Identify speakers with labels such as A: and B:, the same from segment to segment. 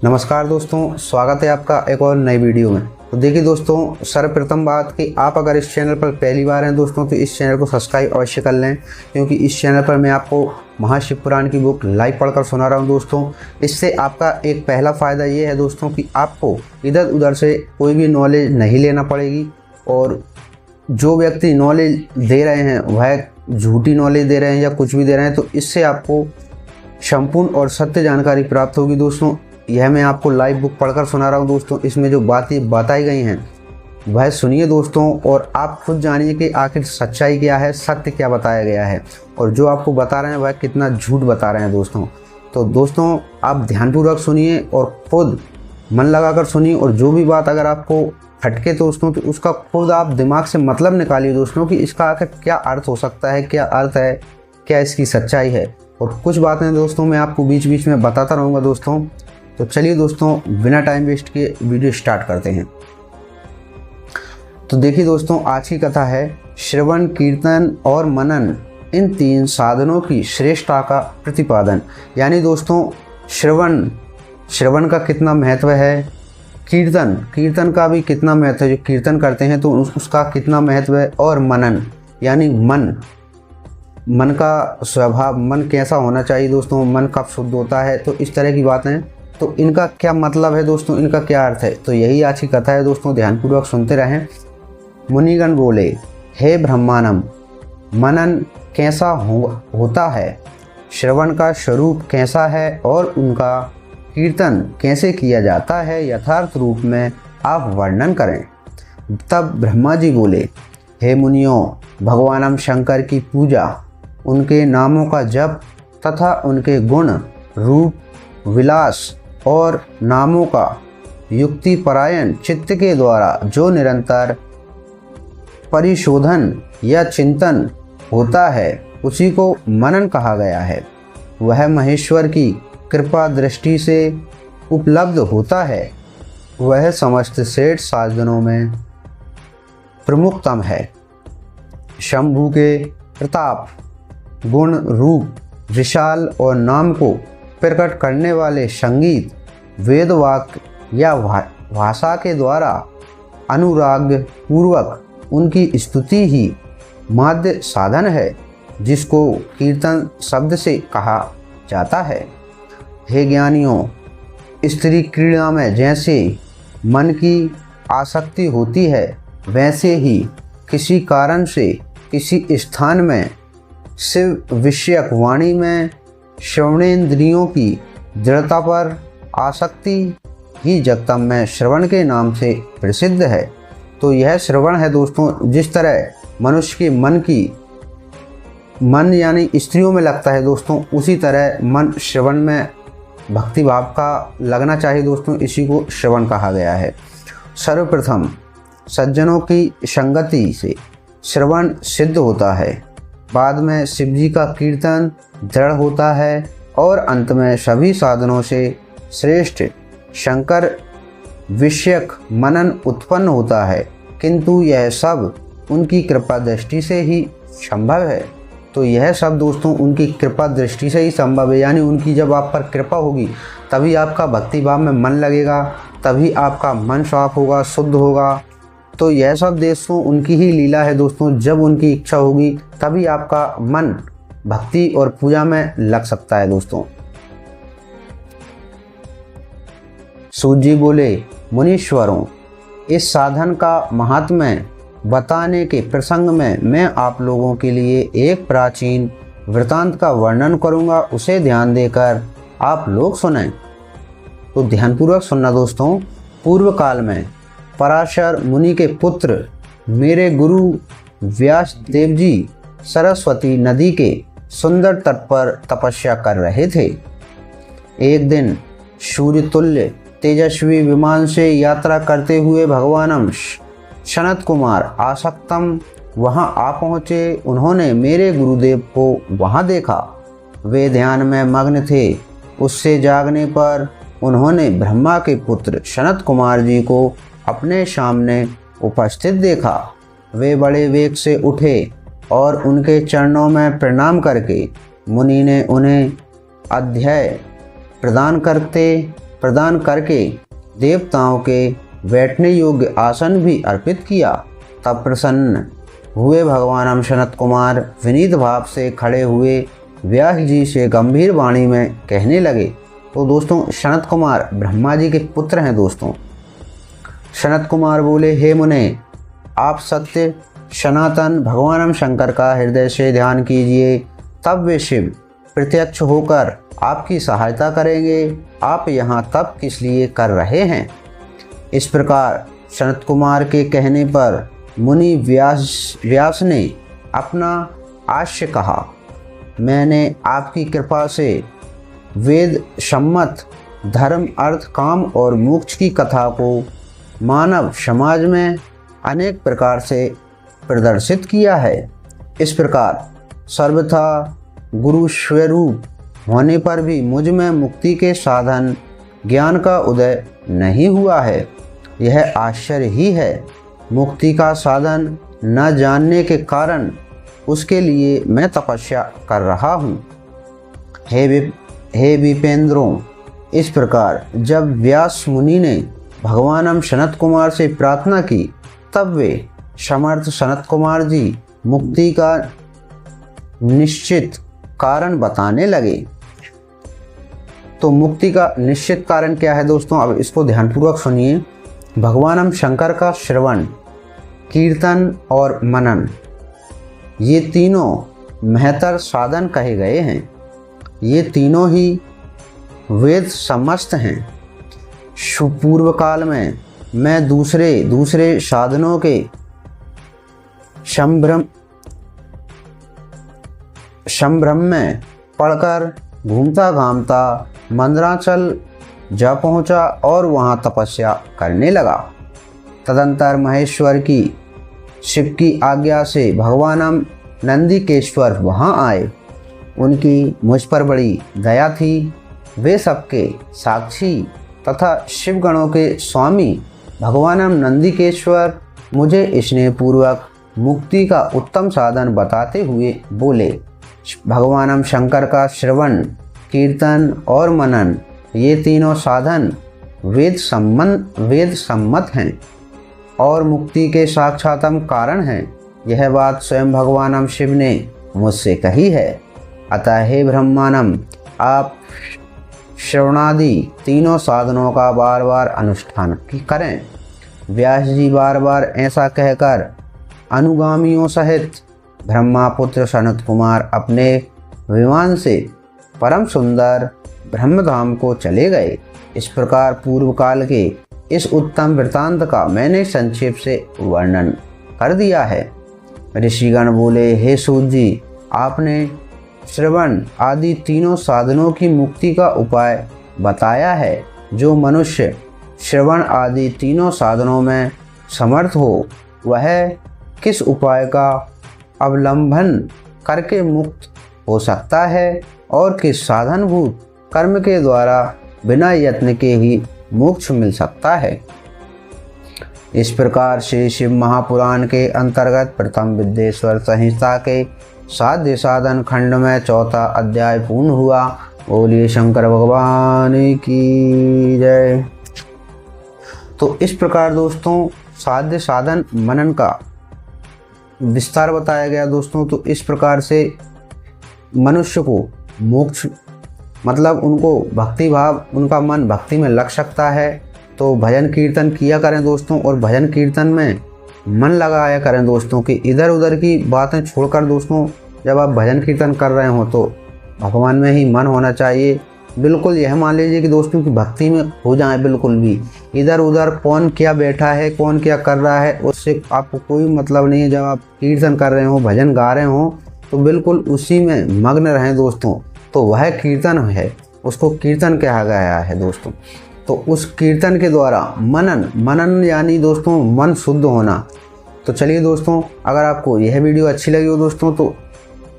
A: नमस्कार दोस्तों, स्वागत है आपका एक और नई वीडियो में। तो देखिए दोस्तों, सर्वप्रथम बात कि आप अगर इस चैनल पर पहली बार हैं दोस्तों तो इस चैनल को सब्सक्राइब अवश्य कर लें, क्योंकि इस चैनल पर मैं आपको महाशिवपुराण की बुक लाइव पढ़कर सुना रहा हूं दोस्तों। इससे आपका एक पहला फ़ायदा ये है दोस्तों कि आपको इधर उधर से कोई भी नॉलेज नहीं लेना पड़ेगी, और जो व्यक्ति नॉलेज दे रहे हैं वह झूठी नॉलेज दे रहे हैं या कुछ भी दे रहे हैं, तो इससे आपको संपूर्ण और सत्य जानकारी प्राप्त होगी दोस्तों। यह मैं आपको लाइव बुक पढ़कर सुना रहा हूँ दोस्तों। इसमें जो बातें बताई गई हैं वह सुनिए दोस्तों, और आप खुद जानिए कि आखिर सच्चाई क्या है, सत्य क्या बताया गया है, और जो आपको बता रहे हैं वह कितना झूठ बता रहे हैं दोस्तों। तो दोस्तों आप ध्यानपूर्वक सुनिए और खुद मन लगाकर सुनिए, और जो भी बात अगर आपको खटके दोस्तों तो उसका खुद आप दिमाग से मतलब निकालिए दोस्तों कि इसका आखिर क्या अर्थ हो सकता है, क्या अर्थ है, क्या इसकी सच्चाई है। और कुछ बातें दोस्तों मैं आपको बीच बीच में बताता रहूँगा दोस्तों। तो चलिए दोस्तों, बिना टाइम वेस्ट किए वीडियो स्टार्ट करते हैं। तो देखिए दोस्तों, आज की कथा है श्रवण, कीर्तन और मनन, इन तीन साधनों की श्रेष्ठता का प्रतिपादन। यानी दोस्तों श्रवण का कितना महत्व है, कीर्तन का भी कितना महत्व है, जो कीर्तन करते हैं तो उसका कितना महत्व है, और मनन यानी मन का स्वभाव, मन कैसा होना चाहिए दोस्तों, मन कब शुद्ध होता है, तो इस तरह की बातें। तो इनका क्या मतलब है दोस्तों, इनका क्या अर्थ है, तो यही आज की कथा है दोस्तों। ध्यानपूर्वक सुनते रहें। मुनिगण बोले, हे ब्रह्मानम, मनन कैसा होता है, श्रवण का स्वरूप कैसा है, और उनका कीर्तन कैसे किया जाता है, यथार्थ रूप में आप वर्णन करें। तब ब्रह्मा जी बोले, हे मुनियों, भगवानम शंकर की पूजा, उनके नामों का जप तथा उनके गुण, रूप, विलास और नामों का युक्ति परायण चित्त के द्वारा जो निरंतर परिशोधन या चिंतन होता है उसी को मनन कहा गया है। वह महेश्वर की कृपा दृष्टि से उपलब्ध होता है। वह समस्त श्रेष्ठ साधनों में प्रमुखतम है। शंभु के प्रताप, गुण, रूप, विशाल और नाम को प्रकट करने वाले संगीत, वेद वाक्य या भाषा के द्वारा अनुराग पूर्वक उनकी स्तुति ही माध्य साधन है, जिसको कीर्तन शब्द से कहा जाता है। हे ज्ञानियों, स्त्री क्रीड़ा में जैसे मन की आसक्ति होती है, वैसे ही किसी कारण से किसी स्थान में शिव विषयक वाणी में श्रवणेन्द्रियों की दृढ़ता पर आसक्ति ही जगतम में श्रवण के नाम से प्रसिद्ध है। तो यह श्रवण है दोस्तों। जिस तरह मनुष्य के मन यानी स्त्रियों में लगता है दोस्तों, उसी तरह मन श्रवण में भक्ति भाव का लगना चाहिए दोस्तों। इसी को श्रवण कहा गया है। सर्वप्रथम सज्जनों की संगति से श्रवण सिद्ध होता है, बाद में शिव जी का कीर्तन दृढ़ होता है, और अंत में सभी साधनों से श्रेष्ठ शंकर विषयक मनन उत्पन्न होता है। किंतु यह सब उनकी कृपा दृष्टि से ही संभव है। तो यह सब दोस्तों उनकी कृपा दृष्टि से ही संभव है, यानी उनकी जब आप पर कृपा होगी तभी आपका भक्ति भाव में मन लगेगा, तभी आपका मन साफ होगा, शुद्ध होगा। तो यह सब दोस्तों उनकी ही लीला है दोस्तों। जब उनकी इच्छा होगी तभी आपका मन भक्ति और पूजा में लग सकता है दोस्तों। सूत जी बोले, मुनीश्वरों, इस साधन का महात्म्य बताने के प्रसंग में मैं आप लोगों के लिए एक प्राचीन वृतांत का वर्णन करूंगा, उसे ध्यान देकर आप लोग सुनें। तो ध्यानपूर्वक सुनना दोस्तों। पूर्व काल में पराशर मुनि के पुत्र मेरे गुरु व्यास देव जी सरस्वती नदी के सुंदर तट पर तपस्या कर रहे थे। एक दिन सूर्य तुल्य तेजस्वी विमान से यात्रा करते हुए भगवानम सनत कुमार आसक्तम वहां आ पहुँचे। उन्होंने मेरे गुरुदेव को वहां देखा। वे ध्यान में मग्न थे। उससे जागने पर उन्होंने ब्रह्मा के पुत्र सनत कुमार जी को अपने सामने उपस्थित देखा। वे बड़े वेग से उठे और उनके चरणों में प्रणाम करके मुनि ने उन्हें अध्यय प्रदान करते प्रदान करके देवताओं के बैठने योग्य आसन भी अर्पित किया। तब प्रसन्न हुए भगवान सनत कुमार विनीत भाव से खड़े हुए व्यास जी से गंभीर वाणी में कहने लगे। तो दोस्तों सनत कुमार ब्रह्मा जी के पुत्र हैं। दोस्तों सनत कुमार बोले, हे मुने, आप सत्य सनातन भगवान शंकर का हृदय से ध्यान कीजिए, तब वे शिव प्रत्यक्ष होकर आपकी सहायता करेंगे। आप यहाँ तप किस लिए कर रहे हैं? इस प्रकार सनत कुमार के कहने पर मुनि व्यास ने अपना आश्य कहा, मैंने आपकी कृपा से वेद सम्मत धर्म अर्थ काम और मोक्ष की कथा को मानव समाज में अनेक प्रकार से प्रदर्शित किया है। इस प्रकार सर्वथा गुरु स्वरूप होने पर भी मुझ में मुक्ति के साधन ज्ञान का उदय नहीं हुआ है। यह आश्चर्य ही है। मुक्ति का साधन न जानने के कारण उसके लिए मैं तपस्या कर रहा हूँ। हे विपेंद्रों, इस प्रकार जब व्यास मुनि ने भगवान सनत कुमार से प्रार्थना की, तब वे समर्थ सनत कुमार जी मुक्ति का निश्चित कारण बताने लगे। तो मुक्ति का निश्चित कारण क्या है दोस्तों? अब इसको ध्यानपूर्वक सुनिए। भगवान शंकर का श्रवण, कीर्तन और मनन, ये तीनों महतर साधन कहे गए हैं। ये तीनों ही वेद समस्त हैं। सुपूर्व काल में मैं दूसरे साधनों के संभ्रम में पढ़कर घूमता घामता मंदराचल जा पहुंचा और वहां तपस्या करने लगा। तदंतर महेश्वर की शिव की आज्ञा से भगवान नंदिकेश्वर वहां आए। उनकी मुझ पर बड़ी दया थी। वे सबके साक्षी तथा शिवगणों के स्वामी भगवान नंदिकेश्वर मुझे स्नेहपूर्वक मुक्ति का उत्तम साधन बताते हुए बोले, भगवान शंकर का श्रवण, कीर्तन और मनन, ये तीनों साधन वेद सम्मत हैं और मुक्ति के साक्षात्म कारण हैं। यह बात स्वयं भगवान शिव ने मुझसे कही है। अतः हे ब्रह्मांडम, आप श्रवणादि तीनों साधनों का बार बार अनुष्ठान करें। व्यास जी बार बार ऐसा कहकर अनुगामियों सहित ब्रह्मापुत्र सनत कुमार अपने विमान से परम सुंदर ब्रह्मधाम को चले गए। इस प्रकार पूर्व काल के इस उत्तम वृतांत का मैंने संक्षेप से वर्णन कर दिया है। ऋषिगण बोले, हे सूत जी, आपने श्रवण आदि तीनों साधनों की मुक्ति का उपाय बताया है। जो मनुष्य श्रवण आदि तीनों साधनों में समर्थ हो, वह किस उपाय का अवलंबन करके मुक्त हो सकता है और किस साधनभूत कर्म के द्वारा बिना यत्न के ही मोक्ष मिल सकता है। इस प्रकार से शिव महापुराण के अंतर्गत प्रथम विद्येश्वर संहिता के साध्य साधन खंड में चौथा अध्याय पूर्ण हुआ। बोलिए शंकर भगवान की जय। तो इस प्रकार दोस्तों साध्य साधन मनन का विस्तार बताया गया दोस्तों। तो इस प्रकार से मनुष्य को मोक्ष मतलब उनको भक्ति भाव, उनका मन भक्ति में लग सकता है। तो भजन कीर्तन किया करें दोस्तों, और भजन कीर्तन में मन लगाया करें दोस्तों कि इधर उधर की बातें छोड़कर दोस्तों जब आप भजन कीर्तन कर रहे हो तो भगवान में ही मन होना चाहिए। बिल्कुल यह मान लीजिए कि दोस्तों की भक्ति में हो जाए। बिल्कुल भी इधर उधर कौन क्या बैठा है, कौन क्या कर रहा है, उससे आपको कोई मतलब नहीं है। जब आप कीर्तन कर रहे हो, भजन गा रहे हो, तो बिल्कुल उसी में मग्न रहें दोस्तों। तो वह कीर्तन है, उसको कीर्तन कहा गया है दोस्तों। तो उस कीर्तन के द्वारा मनन यानी दोस्तों मन शुद्ध होना। तो चलिए दोस्तों, अगर आपको यह वीडियो अच्छी लगी हो दोस्तों तो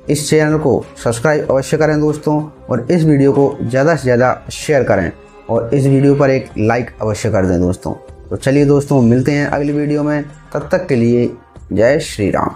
A: इस चैनल को सब्सक्राइब अवश्य करें दोस्तों, और इस वीडियो को ज़्यादा से ज़्यादा शेयर करें, और इस वीडियो पर एक लाइक अवश्य कर दें दोस्तों। तो चलिए दोस्तों, मिलते हैं अगली वीडियो में। तब तक के लिए जय श्री राम।